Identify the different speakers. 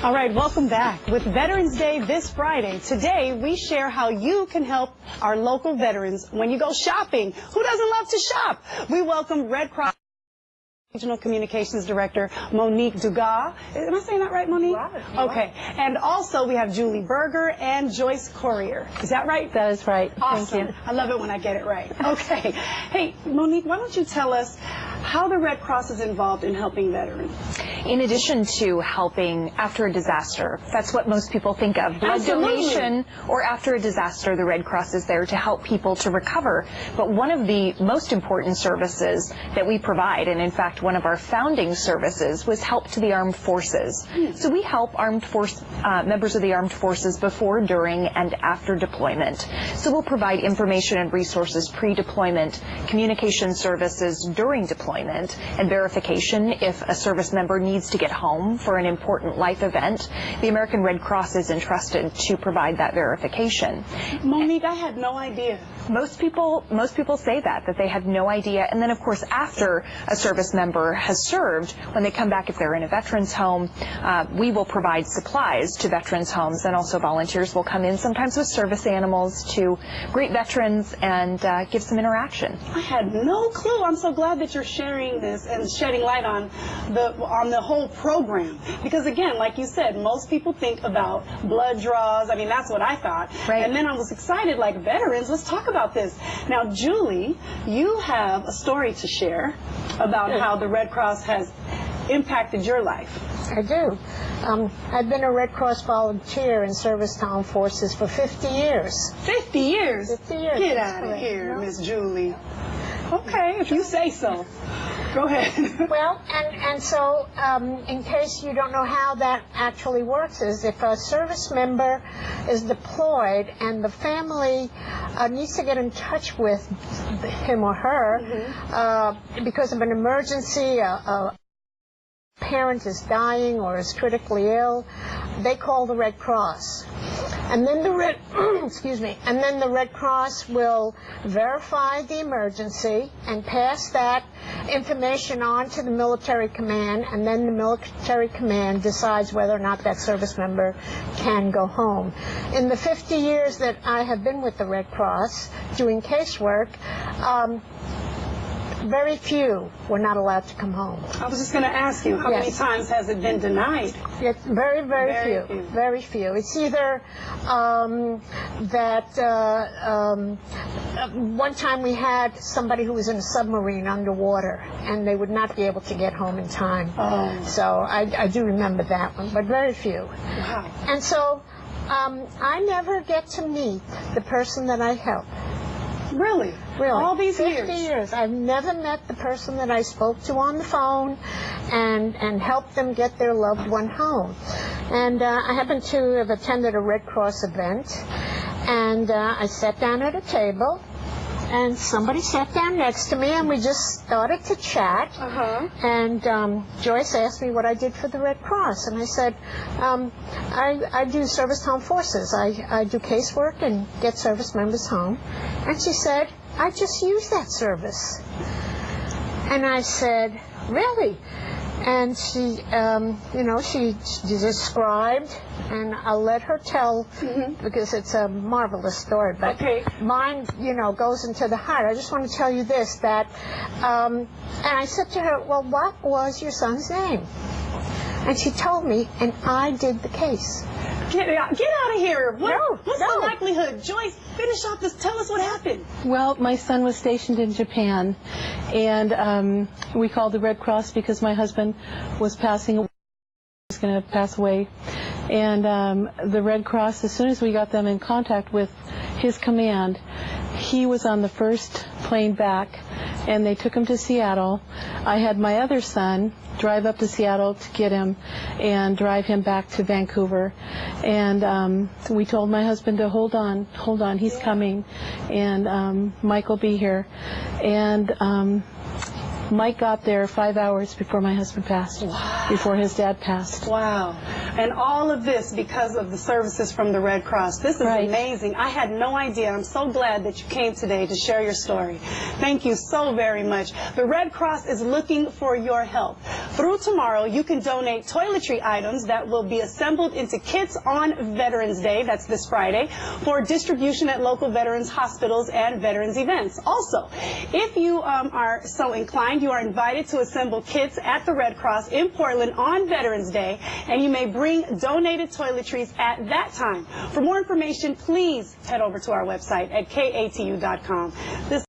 Speaker 1: All right, welcome back. With Veterans Day this Friday, today we share how you can help our local veterans when you go shopping. Who doesn't love to shop? We welcome Red Cross Regional Communications Director Monique Dugaw. Am I saying that right, Monique?
Speaker 2: Right.
Speaker 1: Okay. And also we have Julie Berger and Joyce Courier. Is that right?
Speaker 2: That is right.
Speaker 1: Awesome.
Speaker 2: Thank you.
Speaker 1: I love it when I get it right. Okay. Hey, Monique, why don't you tell us how the Red Cross is involved in helping veterans?
Speaker 3: In addition to helping after a disaster, that's what most people think of. Blood donation, or after a disaster, the Red Cross is there to help people to recover. But one of the most important services that we provide, and in fact one of our founding services, was help to the armed forces. So we help members of the armed forces before, during, and after deployment. So we'll provide information and resources pre-deployment, communication services during deployment, and verification if a service member needs to get home for an important life event. The American Red Cross is entrusted to provide that verification.
Speaker 1: Monique, I had no idea.
Speaker 3: Most people say that they had no idea. And then, of course, after a service member has served, when they come back, if they're in a veterans home, we will provide supplies to veterans homes, and also volunteers will come in, sometimes with service animals, to greet veterans and give some interaction.
Speaker 1: I had no clue. I'm so glad that you're sharing this and shedding light on the whole program. Because again, like you said, most people think about blood draws. I mean, that's what I thought.
Speaker 3: Right.
Speaker 1: And then I was excited, like, veterans, let's talk about this. Now, Julie, you have a story to share about how the Red Cross has impacted your life.
Speaker 2: I do. I've been a Red Cross volunteer in service to armed forces for 50 years.
Speaker 1: 50 years?
Speaker 2: 50 years.
Speaker 1: Get out of here, Miss Julie. Okay, if you say so. Go ahead.
Speaker 2: Well, and so in case you don't know how that actually works, is if a service member is deployed and the family needs to get in touch with him or her because of an emergency, a parent is dying or is critically ill, they call the Red Cross. And then the Red Cross will verify the emergency and pass that information on to the military command, and then the military command decides whether or not that service member can go home. In the 50 years that I have been with the Red Cross doing casework, very few were not allowed to come home.
Speaker 1: I was just going to ask you, how many times has it been denied?
Speaker 2: It's very few. Very few. It's either one time we had somebody who was in a submarine underwater, and they would not be able to get home in time.
Speaker 1: Oh.
Speaker 2: So I do remember that one, but very few.
Speaker 1: Wow.
Speaker 2: And so I never get to meet the person that I help.
Speaker 1: Really?
Speaker 2: Really.
Speaker 1: All these
Speaker 2: 50 years. I've never met the person that I spoke to on the phone and helped them get their loved one home. And I happen to have attended a Red Cross event, and I sat down at a table, and somebody sat down next to me, and we just started to chat. And Joyce asked me what I did for the Red Cross, and I said, I do service to armed forces. I do casework and get service members home. And she said, I just use that service. And I said, really? And she, she described, and I'll let her tell because it's a marvelous story. But mine, goes into the heart. I just want to tell you this, that, and I said to her, well, what was your son's name? And she told me, and I did the case.
Speaker 1: Get out of here. What's the likelihood? Joyce, finish off this. Tell us what happened.
Speaker 4: Well, my son was stationed in Japan, and we called the Red Cross because my husband was going to pass away. And the Red Cross, as soon as we got them in contact with his command, he was on the first plane back, and they took him to Seattle. I had my other son drive up to Seattle to get him and drive him back to Vancouver. And we told my husband to hold on, he's coming, and Mike will be here. And Mike got there 5 hours before my husband passed, before his dad passed.
Speaker 1: Wow. And all of this because of the services from the Red Cross. This is amazing. I had no idea. I'm so glad that you came today to share your story. Thank you so very much. The Red Cross is looking for your help. Through tomorrow, you can donate toiletry items that will be assembled into kits on Veterans Day, that's this Friday, for distribution at local veterans hospitals and veterans events. Also, if you are so inclined, you are invited to assemble kits at the Red Cross in Portland on Veterans Day, and you may bring donated toiletries at that time. For more information, please head over to our website at KATU.com.